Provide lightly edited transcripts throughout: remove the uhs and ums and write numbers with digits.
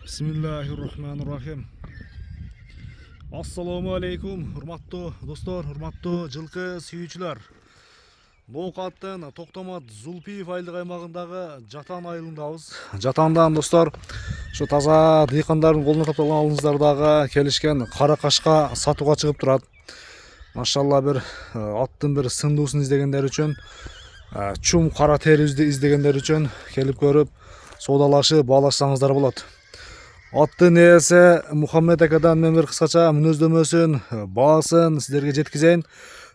Bismillahirrahmanirrahim. Assalamu alaikum, hurmatlı dostlar, hurmatlı жылқы сүйүүчүлөр. Ноокаттын Токтомот Зулпиев айылдык аймагындагы Жатан айылындабыз. Жатандан достор, ушу таза дыйкандардын колуна тапталган алыңыздардагы келишкен кара кашка сатууга чыгып турат. Машалла бир аттын бир сындуусун издегендер үчүн, чум кара терибизди издегендер үчүн келип көрүп, соодалашып, баалашсаңыздар болот. Аттын ээси Мухаммед акадан мен бир кыскача мүнөздөмөсүн, баасын сиздерге жеткизейин.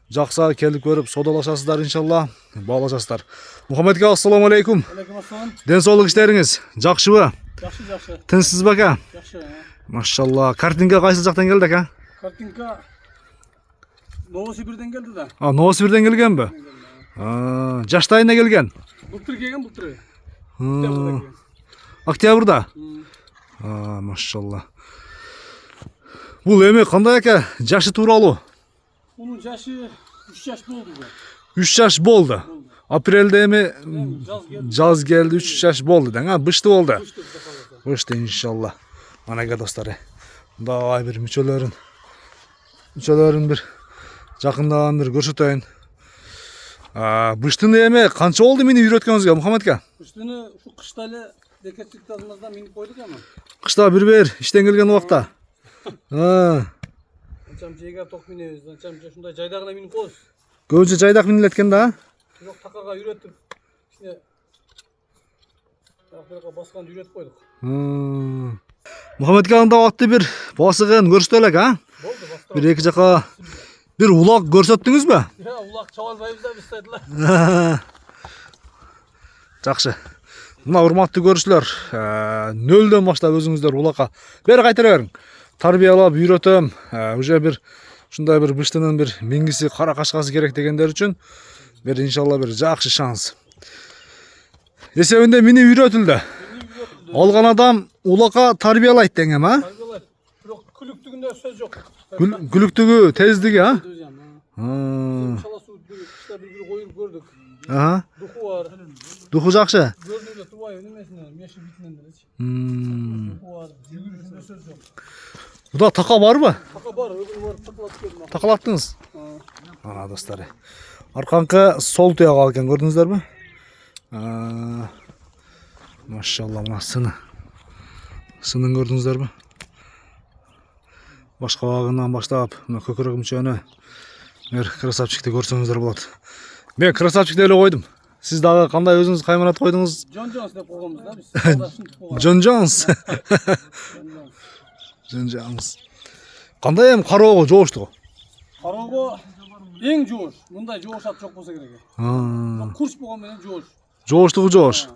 Жакса келип көрүп соодалашасыздар иншалла, баалашасыздар. Мухаммедке ассаламу алейкум. Алейкум ассалам. Ден соолук иштериңиз жакшыбы? Жакшы. Тынчсызбы ака? Жакшы. Машалла. Картинка кайсы жактан келди ака? Картинка Новосибирден келди да. Новосибирден келгенби? Жаштайына келген? Былтыр келген, былтыр. Октябрда? Машалла. Бул эми кандай ака? Жашы тууралуу? Bunun yaşı 3 yaş oldu. 3 yaş boldu. Aprelde mi jaz geldi 3 yaş boldu den ha bıştı oldu. Bıştı inşallah. Anaga dostları. Daha bir müçelerin bir jakından bir görüşөтөйүн. Bıştını эми канча oldu meni үйрөткөнүзгө Мухаммед ка? Bıştını şu kışta эле декеттик тазымыздан минип койдук эми. Кышта бир иштен келген убакта. Анчам жейге ток минебиз, анчам ушундай жайдагына минип коебуз. Көбүнчө жайдак минилет экен да? Жок, такага үйрөтүп, кичине акырга басканды үйрөтүп койдук. Мухаммед ка анда атты бир басыгын көрсөтө элек, а? Болду, баста. Бир эки жака бир улак көрсөттүңүзбү? Улак чаба албайбыз да биз айтылар. Жакшы. Мына урматтуу көрүүчүлөр, нөлдөн баштап өзүңүздөр улакка бери кайтара бериң. Тарбиялап үйрөтөм. Уже бир ушундай бир быштынын бир миңгиси, кара кашкасы керек дегендер үчүн бир иншалла бир жакшы шанс. Эсебинде мени үйрөтүлдү. Алган адам улакка тарбиялайт деңем, а? Тарбиялайт. Бирок күлүктүгүндө сөз жок. Күлүктүгү, тездиги, а? Шаласуу кышта бир коюп көрдүк. Духу бар. Духу жакшы. Көрдүк тубай немесине, меши битинен делечи. Духу бар. Жүгүрүшүндө сөз жок. Буда така барбы? Така бар, өгүн барып такалатып келдим. Такалаттыңыз? Ана достары. Арканкы сол туяга алган көрдүңүздөрбү? Машалла, мына сыны. Сынын көрдүңүздөрбү? Башка багынан баштап, мына көкөрөк мүчөнү бир красавчикти көрсөңүздөр болот. Мен красавчик деп эле койдум. Сиз дагы кандай өзүңүз кайманат койдуңуз? Джон Джонс деп койгонбуз да биз. Джон Джонс. Джон Джонс. Кандай эми кароого жооштугу? Кароого эң жоош. Мындай жоош ат жок болсо керек. Курс болгон менен жоош. Жооштугу жоош.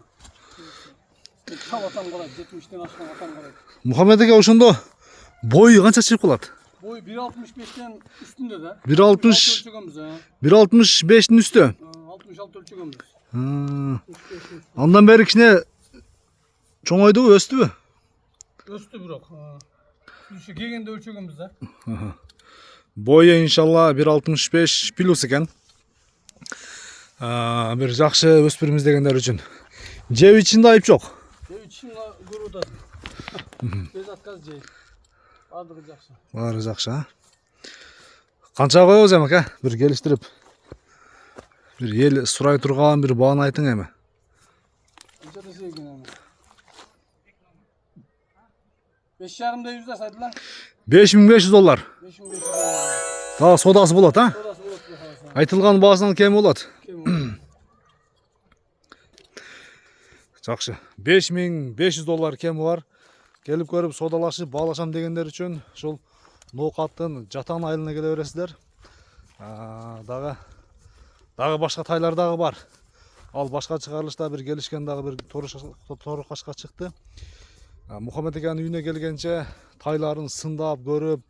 Чап атам карайт, 70тен ашкан атам карайт. Мухаммед ака ошондо бою канча чыгып калат? Бой 1.65тен үстүндө да. 1.65тин үстү. 66 өлчөгөнбүз. Андан бери кичине чоңойдубу, өстүбү? Өстү бирок. Ушу келгенде өлчөгөнбүз да. Бою иншалла 1.65 плюс экен. Бир жакшы өспүрүм издегендер үчүн. Жеп ичинде айып жок. Жеп ичинде көрүп атат. Без отказ жей. Бардыгы жакшы. Баары жакшы, а? Канча коебуз эми ака? Бир келиштирип. Бир эл сурай турган бир бааны айтың эми. Канча десе экен эми. 5,5 деп жүзөс айтылар. $5500. 5500. Дагы содасы болот, а? Содасы болот деп карасаң. Айтылган баасынан кем болот. Жакшы. $5500 кеми бар. Келип көрүп соодалашып баалашам дегендер үчүн ушул Ноокаттын Жатан айылына келе бересиздер. Дагы башка тайлар дагы бар. Ал башка чыгарылышта бир келишкен дагы бир тору кашка чыкты. Мухаммед аканын үйүнө келгенче тайларын сындап көрүп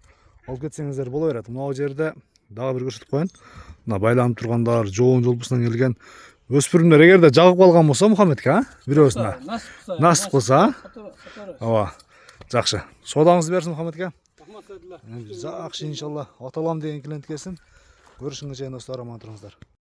алып кетсеңиздер боло берет. Мына жерде дагы бир көрсөтүп коеюн. Мына байланып тургандар, жоон жолбусунан келген өспүрүмдөр эгерде жагып калган болсо Мухаммедке, бирөөсүнө насып кылса, ооба, жакшы. Соодаңызды берсин Мухаммедке. Жакшы иншалла. Аталам деген клиент келсин. Көрүшүнгө чейин достор, аман туруңуздар.